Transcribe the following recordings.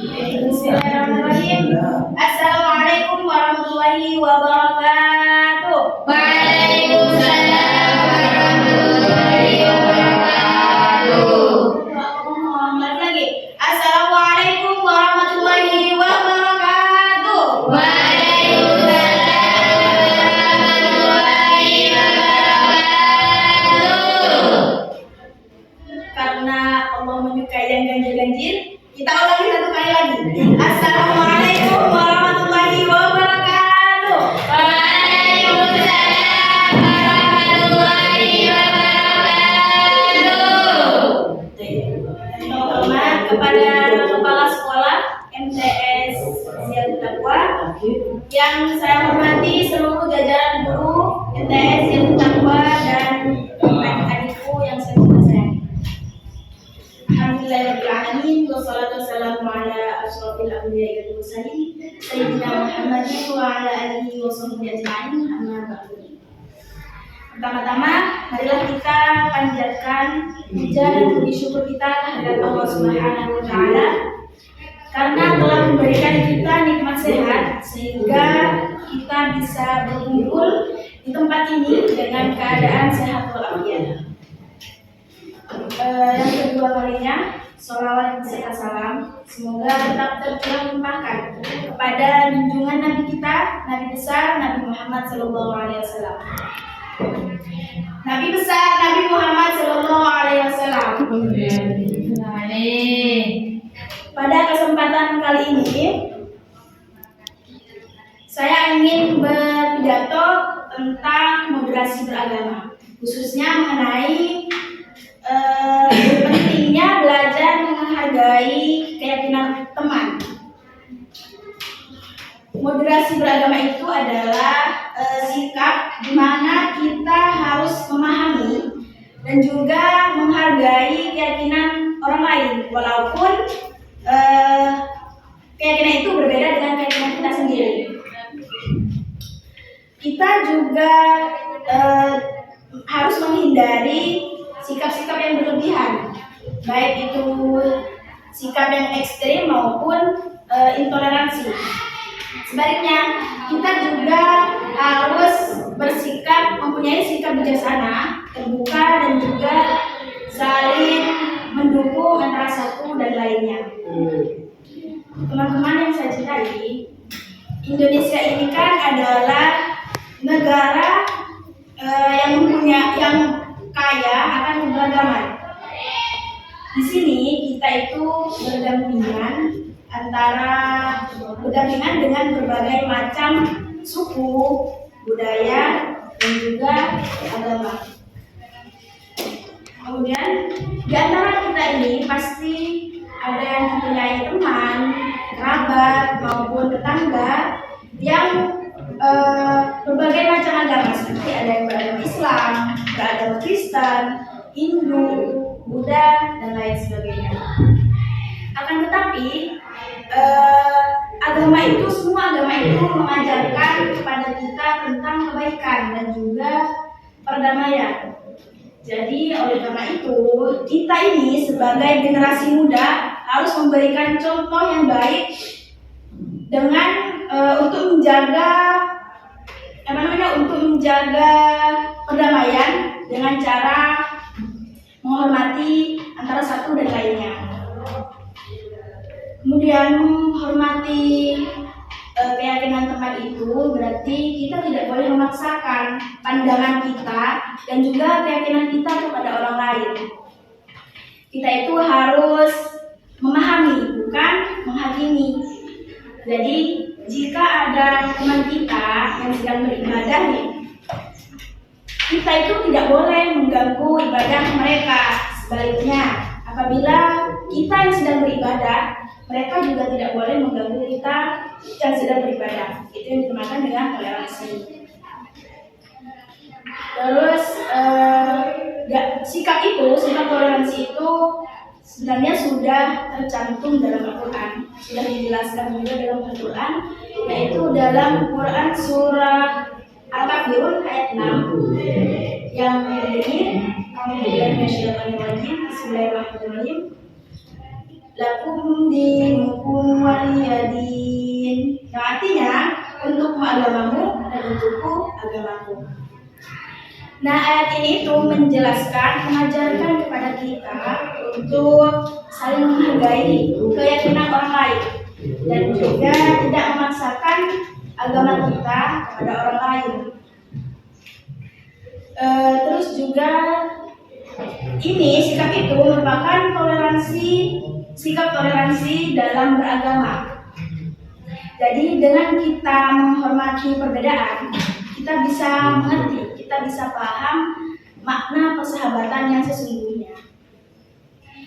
Bismillahirrahmanirrahim. Assalamualaikum warahmatullahi wabarakatuh. Waalaikumsalam warahmatullahi wabarakatuh. Lagi. Assalamualaikum warahmatullahi wabarakatuh. Waalaikumsalam warahmatullahi wabarakatuh. Karena Allah menyukai yang ganjil-ganjil, kita ulangi satu kali lagi. Assalamualaikum warahmatullahi wabarakatuh. Waalaikumsalam warahmatullahi wabarakatuh. Hormat kepada Kepala Sekolah MTS Ziarul Taqwa, yang saya hormati seluruh jajaran guru MTS Ziarul Taqwa dan adik-adikku yang saya sayangi. Alhamdulillahirrahmanirrahim. Wassalatu wassalamu ala asyrofil anbiya'i wal mursalin sayyidina Muhammadin wa ala alihi wa sahbihi ajma'in. Amma ba'du. Pertama-tama, marilah kita panjatkan puja dan puji syukur kita kehadirat Allah Subhanahu wa taala karena telah memberikan kita nikmat sehat sehingga kita bisa berkumpul di tempat ini dengan keadaan sehat walafiat. Yang kedua kalinya, sholawat dan salam semoga tetap tercurah limpahkan kepada junjungan Nabi kita, Nabi besar Nabi Muhammad Sallallahu Alaihi Wasallam. Nabi besar Nabi Muhammad Sallallahu Alaihi Wasallam. Pada kesempatan kali ini, saya ingin berpidato tentang moderasi beragama, khususnya mengenai pentingnya belajar menghargai keyakinan teman. Moderasi beragama itu adalah sikap di mana kita harus memahami dan juga menghargai keyakinan orang lain, walaupun keyakinan itu berbeda dengan keyakinan kita sendiri. Kita juga harus menghindari sikap-sikap yang berlebihan, baik itu sikap yang ekstrim maupun intoleransi. Sebaliknya, kita juga harus mempunyai sikap bijaksana, terbuka, dan juga saling mendukung antara satu dan lainnya. Teman-teman yang saya cintai, Indonesia ini kan adalah negara yang kaya akan keberagaman. Di sini kita itu berdampingan dengan berbagai macam suku, budaya, dan juga agama. Kemudian di antara kita ini pasti ada yang mempunyai teman, kerabat maupun tetangga yang berbagai macam agama, seperti ada yang beragama Islam, beragama Kristen, Hindu, Buddha, dan lain sebagainya. Akan tetapi semua agama itu mengajarkan kepada kita tentang kebaikan dan juga perdamaian. Jadi oleh karena itu, kita ini sebagai generasi muda harus memberikan contoh yang baik dengan untuk menjaga perdamaian dengan cara menghormati antara satu dan lainnya. Kemudian menghormati keyakinan teman itu berarti kita tidak boleh memaksakan pandangan kita dan juga keyakinan kita kepada orang lain. Kita itu harus memahami, bukan menghakimi. Jadi jika ada teman kita yang sedang beribadah nih, kita itu tidak boleh mengganggu ibadah mereka. Sebaliknya, apabila kita yang sedang beribadah, mereka juga tidak boleh mengganggu kita yang sedang beribadah. Itu yang dinamakan dengan toleransi. Terus sikap toleransi itu sebenarnya sudah tercantum dalam Al-Quran, sudah dijelaskan juga dalam Al-Quran, yaitu dalam Quran surah Al-Kafirun ayat 6 yang berbunyi, Bismillahirrahmanirrahim. lakum dinukum waliyadin. Yang artinya untukmu agamamu dan untukku agamaku. Nah, ayat ini itu mengajarkan kepada kita untuk saling menghargai keyakinan orang lain dan juga tidak memaksakan agama kita kepada orang lain. Terus juga ini sikap itu merupakan sikap toleransi dalam beragama. Jadi dengan kita menghormati perbedaan, kita bisa mengerti, kita bisa paham makna persahabatan yang sesungguhnya.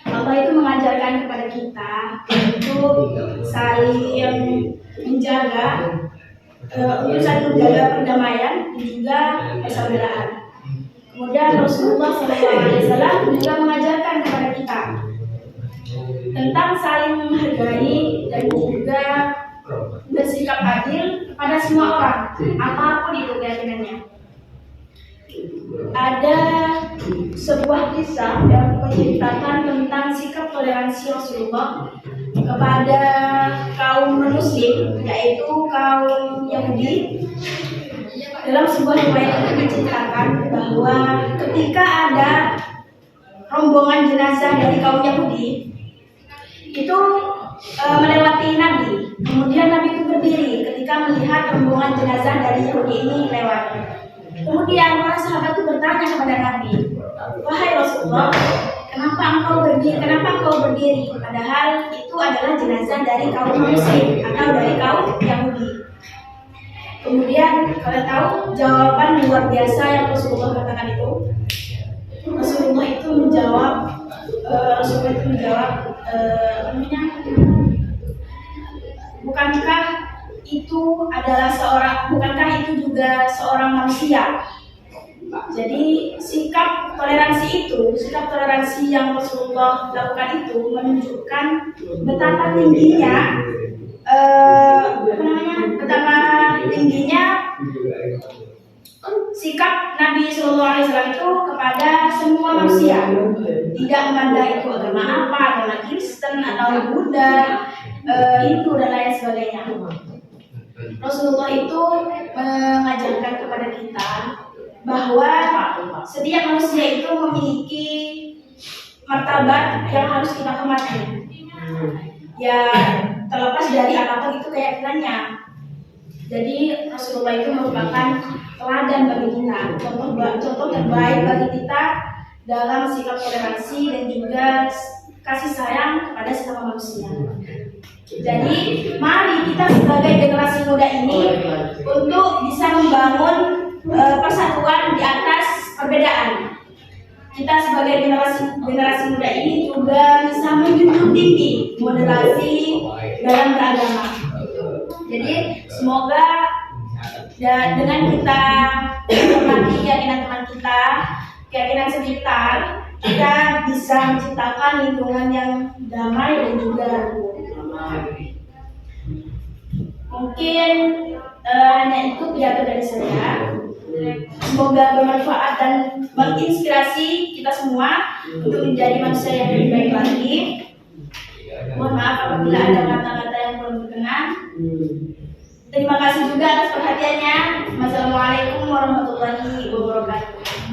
Allah itu mengajarkan kepada kita untuk saling menjaga, perdamaian dan juga persaudaraan. Kemudian Rasulullah SAW juga mengajarkan kepada kita tentang saling menghargai dan juga bersikap adil kepada semua orang, apapun itu keyakinannya. Ada sebuah kisah yang menceritakan tentang sikap toleransi Rasulullah kepada kaum Muslim, yaitu kaum Yahudi. Dalam sebuah riwayat menceritakan bahwa ketika ada rombongan jenazah dari kaum Yahudi itu melewati Nabi. Kemudian Nabi itu berdiri ketika melihat rombongan jenazah dari Yahudi ini lewat. Kemudian para sahabat itu bertanya kepada Nabi, "Wahai Rasulullah, kenapa engkau berdiri? Padahal itu adalah jenazah dari kaum Muslim atau dari kaum Yahudi." Kemudian kalian tahu jawaban luar biasa yang Rasulullah katakan itu? Rasulullah itu menjawab, bukankah itu juga seorang manusia? Jadi sikap toleransi yang Rasulullah lakukan itu menunjukkan betapa tingginya sikap Nabi Shallallahu Alaihi Wasallam itu kepada semua manusia, tidak memandang itu agama apa, agama Kristen atau Buddha, Hindu dan lain sebagainya. Rasulullah itu mengajarkan kepada kita bahwa setiap manusia itu memiliki martabat yang harus kita hormati. Ya, terlepas dari apapun itu keyakinannya. Jadi Rasulullah itu merupakan teladan bagi kita, contoh terbaik bagi kita dalam sikap toleransi dan juga kasih sayang kepada sesama manusia. Jadi mari kita sebagai generasi muda ini untuk bisa membangun persatuan di atas perbedaan. Kita sebagai generasi muda ini juga bisa menjunjung tinggi moderasi dalam beragama. Jadi semoga dengan kita menghormati keyakinan teman kita, keyakinan sekitar, kita bisa menciptakan lingkungan yang damai dan juga mungkin hanya itu pidato dari saya. Semoga bermanfaat dan menginspirasi kita semua untuk menjadi manusia yang lebih baik lagi. Mohon maaf apabila ada kata-kata yang kurang berkenan. Terima kasih juga atas perhatiannya. Wassalamualaikum warahmatullahi wabarakatuh.